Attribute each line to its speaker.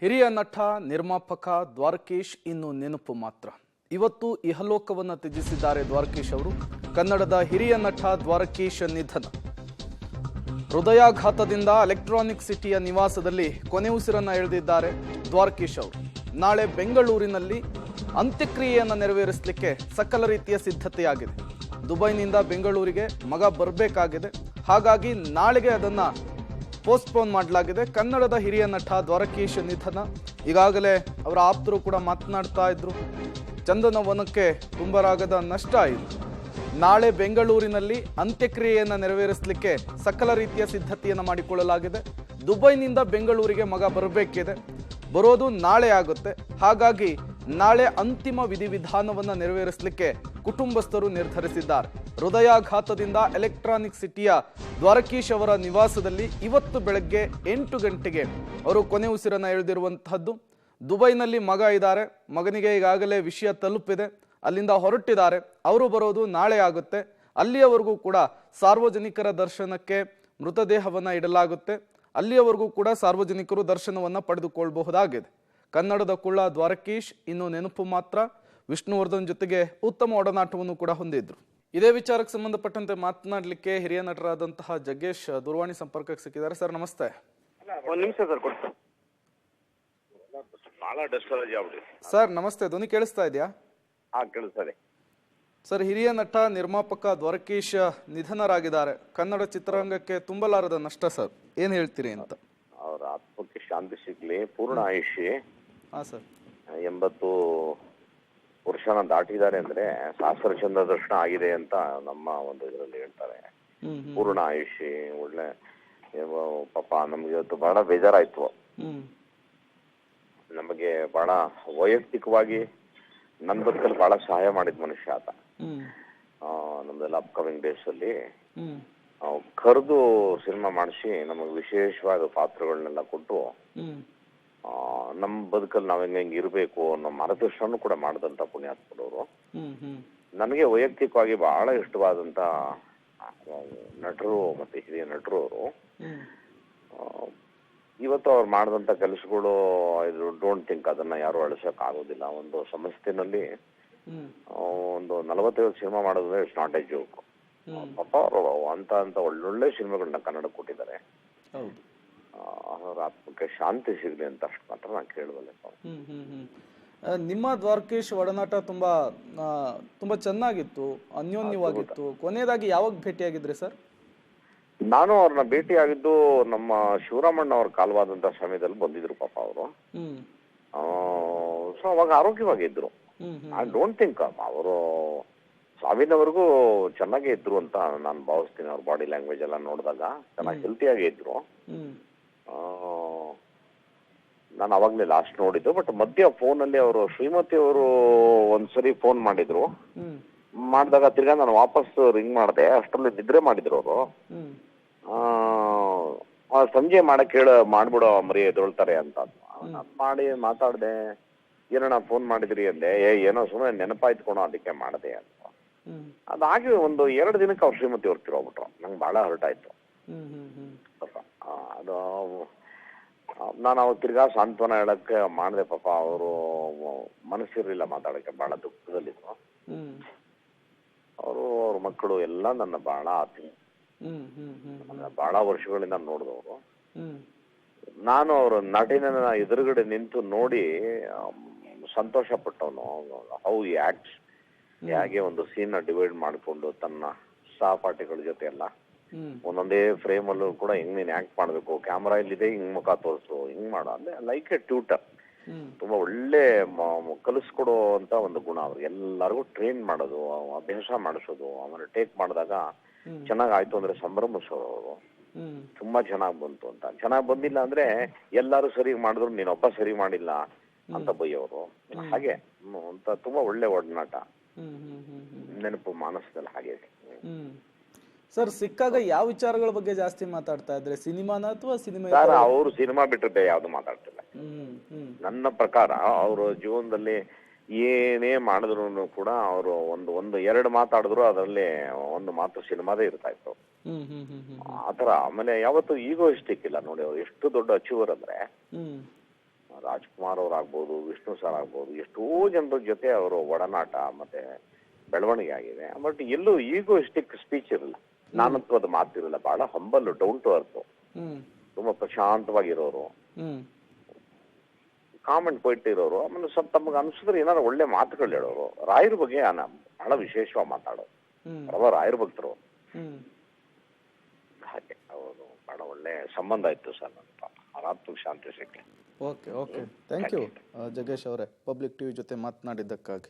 Speaker 1: ಹಿರಿಯ ನಟ ನಿರ್ಮಾಪಕ ದ್ವಾರಕೀಶ್ ಇನ್ನು ನೆನಪು ಮಾತ್ರ. ಇವತ್ತು ಇಹಲೋಕವನ್ನು ತ್ಯಜಿಸಿದ್ದಾರೆ ದ್ವಾರಕೀಶ್ ಅವರು. ಕನ್ನಡದ ಹಿರಿಯ ನಟ ದ್ವಾರಕೀಶ್ ನಿಧನ. ಹೃದಯಾಘಾತದಿಂದ ಎಲೆಕ್ಟ್ರಾನಿಕ್ ಸಿಟಿಯ ನಿವಾಸದಲ್ಲಿ ಕೊನೆಯುಸಿರನ್ನು ಎಳೆದಿದ್ದಾರೆ ದ್ವಾರಕೀಶ್ ಅವರು. ನಾಳೆ ಬೆಂಗಳೂರಿನಲ್ಲಿ ಅಂತ್ಯಕ್ರಿಯೆಯನ್ನು ನೆರವೇರಿಸಲಿಕ್ಕೆ ಸಕಲ ರೀತಿಯ ಸಿದ್ಧತೆಯಾಗಿದೆ. ದುಬೈನಿಂದ ಬೆಂಗಳೂರಿಗೆ ಮಗ ಬರಬೇಕಾಗಿದೆ. ಹಾಗಾಗಿ ನಾಳೆಗೆ ಅದನ್ನು ಪೋಸ್ಟ್ಪೋನ್ ಮಾಡಲಾಗಿದೆ. ಕನ್ನಡದ ಹಿರಿಯ ನಟ ದ್ವಾರಕೀಶ್ ನಿಧನ. ಈಗಾಗಲೇ ಅವರ ಆಪ್ತರು ಕೂಡ ಮಾತನಾಡ್ತಾ ಇದ್ರು, ಚಂದನವನಕ್ಕೆ ತುಂಬರಾಗದ ನಷ್ಟ ಇದು. ನಾಳೆ ಬೆಂಗಳೂರಿನಲ್ಲಿ ಅಂತ್ಯಕ್ರಿಯೆಯನ್ನು ನೆರವೇರಿಸಲಿಕ್ಕೆ ಸಕಲ ರೀತಿಯ ಸಿದ್ಧತೆಯನ್ನು ಮಾಡಿಕೊಳ್ಳಲಾಗಿದೆ. ದುಬೈನಿಂದ ಬೆಂಗಳೂರಿಗೆ ಮಗ ಬರಬೇಕಿದೆ, ಬರೋದು ನಾಳೆ ಆಗುತ್ತೆ. ಹಾಗಾಗಿ ನಾಳೆ ಅಂತಿಮ ವಿಧಿವಿಧಾನವನ್ನು ನೆರವೇರಿಸಲಿಕ್ಕೆ ಕುಟುಂಬಸ್ಥರು ನಿರ್ಧರಿಸಿದ್ದಾರೆ. ಹೃದಯಾಘಾತದಿಂದ ಎಲೆಕ್ಟ್ರಾನಿಕ್ ಸಿಟಿಯ ದ್ವಾರಕೀಶ್ ಅವರ ನಿವಾಸದಲ್ಲಿ ಇವತ್ತು ಬೆಳಗ್ಗೆ 8 ಗಂಟೆಗೆ ಅವರು ಕೊನೆ ಉಸಿರನ್ನು ಎಳೆದಿರುವಂತಹದ್ದು. ದುಬೈನಲ್ಲಿ ಮಗ ಇದ್ದಾರೆ, ಮಗನಿಗೆ ಈಗಾಗಲೇ ವಿಷಯ ತಲುಪಿದೆ, ಅಲ್ಲಿಂದ ಹೊರಟಿದ್ದಾರೆ. ಅವರು ಬರೋದು ನಾಳೆ ಆಗುತ್ತೆ. ಅಲ್ಲಿಯವರೆಗೂ ಕೂಡ ಸಾರ್ವಜನಿಕರ ದರ್ಶನಕ್ಕೆ ಮೃತದೇಹವನ್ನು ಇಡಲಾಗುತ್ತೆ. ಅಲ್ಲಿಯವರೆಗೂ ಕೂಡ ಸಾರ್ವಜನಿಕರು ದರ್ಶನವನ್ನು ಪಡೆದುಕೊಳ್ಳಬಹುದಾಗಿದೆ. ಕನ್ನಡದ ಕುಳ್ಳ ದ್ವಾರಕೀಶ್ ಇನ್ನು ನೆನಪು ಮಾತ್ರ. ವಿಷ್ಣುವರ್ಧನ್ ಜೊತೆಗೆ ಉತ್ತಮ ಒಡನಾಟವನ್ನು ಕೂಡ ಹೊಂದಿದ್ರು. ಇದೇ ವಿಚಾರಕ್ಕೆ ಸಂಬಂಧಪಟ್ಟಂತೆ ಮಾತನಾಡಲಿಕ್ಕೆ ಹಿರಿಯ ನಟರಾದಂತಹ ಜಗ್ಗೇಶ್ ದೂರವಾಣಿ ಸಂಪರ್ಕಕ್ಕೆ ಸಿಕ್ಕಿದ್ದಾರೆ. ಸರ್ ನಮಸ್ತೆ.
Speaker 2: ಒಂದು ನಿಮಿಷ ಸರ್ ಕೊಡ್ತೀನಿ.
Speaker 1: ಸರ್ ನಮಸ್ತೆ, ಧ್ವನಿ ಕೇಳಿಸ್ತಾ ಇದೆಯಾ?
Speaker 2: ಕೇಳಿಸ್ತಾರೆ
Speaker 1: ಸರ್. ಹಿರಿಯ ನಟ ನಿರ್ಮಾಪಕ ದ್ವಾರಕೀಶ್ ನಿಧನರಾಗಿದ್ದಾರೆ. ಕನ್ನಡ ಚಿತ್ರರಂಗಕ್ಕೆ ತುಂಬಲಾರದ ನಷ್ಟ ಸರ್, ಏನ್ ಹೇಳ್ತೀರಿ ಅಂತ?
Speaker 2: ಅವರ ಆತ್ಮಕ್ಕೆ ಶಾಂತಿ ಸಿಗ್ಲಿ, ಪೂರ್ಣ ಆಯುಷ್ಯ.
Speaker 1: ಹಾ ಸರ್.
Speaker 2: 80 ವರ್ಷನ ದಾಟಿದ್ದಾರೆ ಅಂದ್ರೆ ಶಾಸ್ತ್ರ ಚಂದ ದರ್ಶನ ಆಗಿದೆ ಅಂತ ನಮ್ಮ ಒಂದು ಇದರಲ್ಲಿ ಹೇಳ್ತಾರೆ. ಪೂರ್ಣ ಆಯುಷ್ಯ, ಒಳ್ಳೆ ಪಾಪ. ನಮ್ಗೆ ಇವತ್ತು ಬಹಳ ಬೇಜಾರಾಯ್ತು. ನಮಗೆ ಬಹಳ ವೈಯಕ್ತಿಕವಾಗಿ ನನ್ನ ಬದುಕಲ್ಲಿ ಬಹಳ ಸಹಾಯ ಮಾಡಿದ ಮನುಷ್ಯ ಆತ. ನಮ್ದೆಲ್ಲ ಅಪ್ಕಮಿಂಗ್ ಡೇಸ್ ಅಲ್ಲಿ ಕರೆದು ಸಿನಿಮಾ ಮಾಡಿಸಿ ನಮಗೆ ವಿಶೇಷವಾದ ಪಾತ್ರಗಳನ್ನೆಲ್ಲ ಕೊಟ್ಟು ನಮ್ಮ ಬದುಕಲ್ಲಿ ನಾವ್ ಹೆಂಗೆ ಇರಬೇಕು ಅನ್ನೋ ಮಾರ್ಗದರ್ಶನ ಕೂಡ ಮಾಡಿದಂತ ಪುಣ್ಯಾತ್ಮರವರು. ನನಗೆ ವೈಯಕ್ತಿಕವಾಗಿ ಬಹಳ ಇಷ್ಟವಾದಂತ ನಟರು ಮತ್ತೆ ಹಿರಿಯ ನಟರು ಅವರು. ಇವತ್ತು ಅವ್ರು ಮಾಡಿದಂತ ಕೆಲಸಗಳು ಡೋಂಟ್ ಥಿಂಕ್ ಅದನ್ನ ಯಾರು ಅಳಿಸಕ್ ಆಗೋದಿಲ್ಲ. ಒಂದು ಸಂಸ್ಥೆನಲ್ಲಿ ಒಂದು 45 ಸಿನಿಮಾ ಮಾಡೋದ್ರೆ ಇಟ್ಸ್ ನಾಟ್ ಎ ಜೋಕ್. ಪಾಪ ಅವರು ಅಂತ ಒಳ್ಳೊಳ್ಳೆ ಸಿನಿಮಾಗಳನ್ನ ಕನ್ನಡ ಕೊಟ್ಟಿದ್ದಾರೆ. ಅವರ ಆತ್ಮಕ್ಕೆ ಶಾಂತಿ ಸಿಗ್ಲಿ ಅಂತ ಅಷ್ಟು ಮಾತ್ರ ನಾನು ಕೇಳಬಲ್ಲೆ.
Speaker 1: ನಿಮ್ಮ ದ್ವಾರಕೀಶ್ ಒಡನಾಟ ತುಂಬಾ ಚೆನ್ನಾಗಿತ್ತು, ಅನ್ಯೋನ್ಯವಾಗಿತ್ತು. ಕೊನೆಯದಾಗಿ ಯಾವಾಗ ಭೇಟಿಯಾಗಿದ್ರಿ ಸರ್?
Speaker 2: ನಾನು ಅವ್ರನ್ನ ಭೇಟಿ ಆಗಿದ್ದು ನಮ್ಮ ಶಿವರಾಮಣ್ಣ ಅವ್ರ ಕಾಲವಾದಂತ ಸಮಯದಲ್ಲಿ ಬಂದಿದ್ರು ಪಾಪ ಅವರು. ಸೊ ಅವಾಗ ಆರೋಗ್ಯವಾಗಿದ್ರು. ಐ ಡೋಂಟ್ ಥಿಂಕ್ ಅವರು ಸಾವಿನವರೆಗೂ ಚೆನ್ನಾಗೇ ಇದ್ರು ಅಂತ ನಾನು ಭಾವಿಸ್ತೀನಿ. ಅವ್ರ ಬಾಡಿ ಲ್ಯಾಂಗ್ವೇಜ್ ಎಲ್ಲ ನೋಡಿದಾಗ ಚೆನ್ನಾಗಿ ಹೆಲ್ತಿಯಾಗೇ ಇದ್ರು. ನಾನು ಅವಾಗ್ಲೇ ಲಾಸ್ಟ್ ನೋಡಿದ್ದು. ಬಟ್ ಮಧ್ಯ ಫೋನಲ್ಲಿ ಅವರು ಶ್ರೀಮತಿ ಅವರು ಒಂದ್ಸರಿ ಫೋನ್ ಮಾಡಿದ್ರು. ಮಾಡಿದಾಗ ತಿರ್ಗಾ ನಾನು ವಾಪಸ್ ರಿಂಗ್ ಮಾಡಿದೆ. ಅಷ್ಟರಲ್ಲಿ ನಿದ್ರೆ ಮಾಡಿದ್ರು ಅವರು. ಸಂಜೆ ಮಾಡ್ಬಿಡೋ ಮರಿ ಎದೊಳ್ತಾರೆ ಅಂತ ಮಾಡಿ ಮಾತಾಡ್ದೆ. ಏನಣ್ಣ ಫೋನ್ ಮಾಡಿದ್ರಿ ಅಂದೆ. ಏನೋ ಸುಮ್ಮನೆ ನೆನಪಾಯ್ತು ಕೊಡೋ ಅದಕ್ಕೆ ಮಾಡಿದೆ ಅಂತ. ಅದಾಗಿ ಒಂದು 2 ದಿನಕ್ಕೆ ಅವ್ರು ಶ್ರೀಮತಿ ಅವ್ರು ತಿರೋಗ್ಬಿಟ್ರು. ನಂಗೆ ಬಹಳ ಹರ್ಟ್ ಆಯ್ತು. ಅದು ನಾನು ಅವಾಗ ತಿರ್ಗಾ ಸಾಂತ್ವನ ಹೇಳಕ್ಕೆ ಮಾಡಿದೆ. ಪಾಪ ಅವರು ಮನಸ್ಸಿರ್ಲಿಲ್ಲ ಮಾತಾಡಕ್ಕೆ, ಬಹಳ ದುಃಖದಲ್ಲಿದ್ರು. ಅವರು ಅವ್ರ ಮಕ್ಕಳು ಎಲ್ಲ ನನ್ನ ಬಹಳ ಆತ್ಮೀಯ, ಬಹಳ ವರ್ಷಗಳಿಂದ ನೋಡಿದವರು. ನಾನು ಅವ್ರ ನಟಿನ ಎದುರುಗಡೆ ನಿಂತು ನೋಡಿ ಸಂತೋಷ ಪಟ್ಟವನು. ಹೌ ಈ ಆಕ್ಟ್ಸ್, ಹೇಗೆ ಒಂದು ಸೀನ್ ಡಿವೈಡ್ ಮಾಡಿಕೊಂಡು ತನ್ನ ಸಹಪಾಠಿಗಳ ಜೊತೆ ಎಲ್ಲ ಒಂದೊಂದೇ ಫ್ರೇಮ್ ಅಲ್ಲೂ ಕೂಡ ಹಿಂಗ್ ನೀನ್ ಆಕ್ಟ್ ಮಾಡ್ಬೇಕು, ಕ್ಯಾಮ್ರಾ ಇಲ್ಲಿದೆ ಹಿಂಗ್ ಮುಖ ತೋರಿಸು, ಹಿಂಗ್ ಮಾಡೋ ಅಂದ್ರೆ ಲೈಕ್ ಎ ಟ್ಯೂಟರ್. ತುಂಬಾ ಒಳ್ಳೆ ಕಲಿಸ್ಕೊಡೋ ಅಂತ ಒಂದು ಗುಣ ಅವ್ರಿಗೆ. ಎಲ್ಲರಿಗೂ ಟ್ರೈನ್ ಮಾಡೋದು, ಅಭ್ಯಾಸ ಮಾಡಿಸೋದು, ಆಮೇಲೆ ಟೇಕ್ ಮಾಡಿದಾಗ ಚೆನ್ನಾಗ್ ಆಯ್ತು ಅಂದ್ರೆ ಸಂಭ್ರಮಿಸೋರು ಅವರು. ತುಂಬಾ ಚೆನ್ನಾಗ್ ಬಂತು ಅಂತ. ಚೆನ್ನಾಗ್ ಬಂದಿಲ್ಲ ಅಂದ್ರೆ ಎಲ್ಲಾರು ಸರಿ ಮಾಡಿದ್ರು ನೀನೊಬ್ಬ ಸರಿ ಮಾಡಿಲ್ಲ ಅಂತ ಬೈಯೋರು. ಹಾಗೆ ಅಂತ ತುಂಬಾ ಒಳ್ಳೆ ಒಡನಾಟ, ನೆನಪು ಮಾನಸದಲ್ಲಿ ಹಾಗೆ.
Speaker 1: ಸರ್, ಸಿಕ್ಕಾಗ ಯಾವ ವಿಚಾರಗಳ ಬಗ್ಗೆ ಜಾಸ್ತಿ ಮಾತಾಡ್ತಾ ಇದ್ರೆ, ಸಿನಿಮಾನ ಅಥವಾ ಸಿನಿಮಾ?
Speaker 2: ಅವರು ಸಿನಿಮಾ ಬಿಟ್ಟರೆ ಯಾವ್ದು ಮಾತಾಡ್ತಿಲ್ಲ. ನನ್ನ ಪ್ರಕಾರ ಅವರು ಜೀವನದಲ್ಲಿ ಏನೇ ಮಾಡಿದ್ರು ಕೂಡ ಅವರು ಒಂದು 2 ಮಾತಾಡಿದ್ರು ಅದರಲ್ಲಿ ಒಂದು ಮಾತು ಸಿನಿಮಾದೇ ಇರ್ತಾ ಇತ್ತು. ಆತರ. ಆಮೇಲೆ ಯಾವತ್ತು ಈಗೋಯಿಸ್ಟಿಕ್ ಇಲ್ಲ ನೋಡಿ. ಅವ್ರು ಎಷ್ಟು ದೊಡ್ಡ ಅಚೀವರ್ ಅಂದ್ರೆ ರಾಜ್ಕುಮಾರ್ ಅವ್ರಾಗ್ಬೋದು, ವಿಷ್ಣು ಸರ್ ಆಗ್ಬೋದು, ಎಷ್ಟೋ ಜನರ ಜೊತೆ ಅವರು ಒಡನಾಟ ಮತ್ತೆ ಬೆಳವಣಿಗೆ ಆಗಿದೆ. ಬಟ್ ಎಲ್ಲೂ ಈಗೋಯಿಸ್ಟಿಕ್ ಸ್ಪೀಚ್ ಇರಲಿಲ್ಲ, ನಾನಂತೂ ಅದು ಮಾತಿರಲಿಲ್ಲ. ಬಹಳ ಹಂಬಲ್, ಡೌನ್ ಟು ಅರ್ತ್, ತುಂಬಾ ಪ್ರಶಾಂತವಾಗಿರೋರು, ಕಾಮೆಂಟ್ ಪಾಯಿಂಟ್ ಇರೋರು. ಆಮೇಲೆ ಸ್ವಲ್ಪ ತಮಗೆ ಅನಿಸಿದ್ರೆ ಏನಾದ್ರು ಒಳ್ಳೆ ಮಾತುಗಳು ಹೇಳೋರು. ರಾಯರ ಬಗ್ಗೆ ಬಹಳ ವಿಶೇಷವಾಗಿ ಮಾತಾಡೋರು. ರಾಯರ ಭಕ್ತರು ಹಾಗೆ ಅವರು ಬಹಳ ಒಳ್ಳೆ ಸಂಬಂಧ ಇತ್ತು ಸರ್. ನನ್ನ ಆತ್ಮ ಶಾಂತಿ ಸಿಕ್ಕಿ.
Speaker 1: Okay okay, thank you Jaggesh ಅವರೇ, ಪಬ್ಲಿಕ್ ಟಿವಿ ಜೊತೆ ಮಾತನಾಡಿದ್ದಕ್ಕಾಗಿ.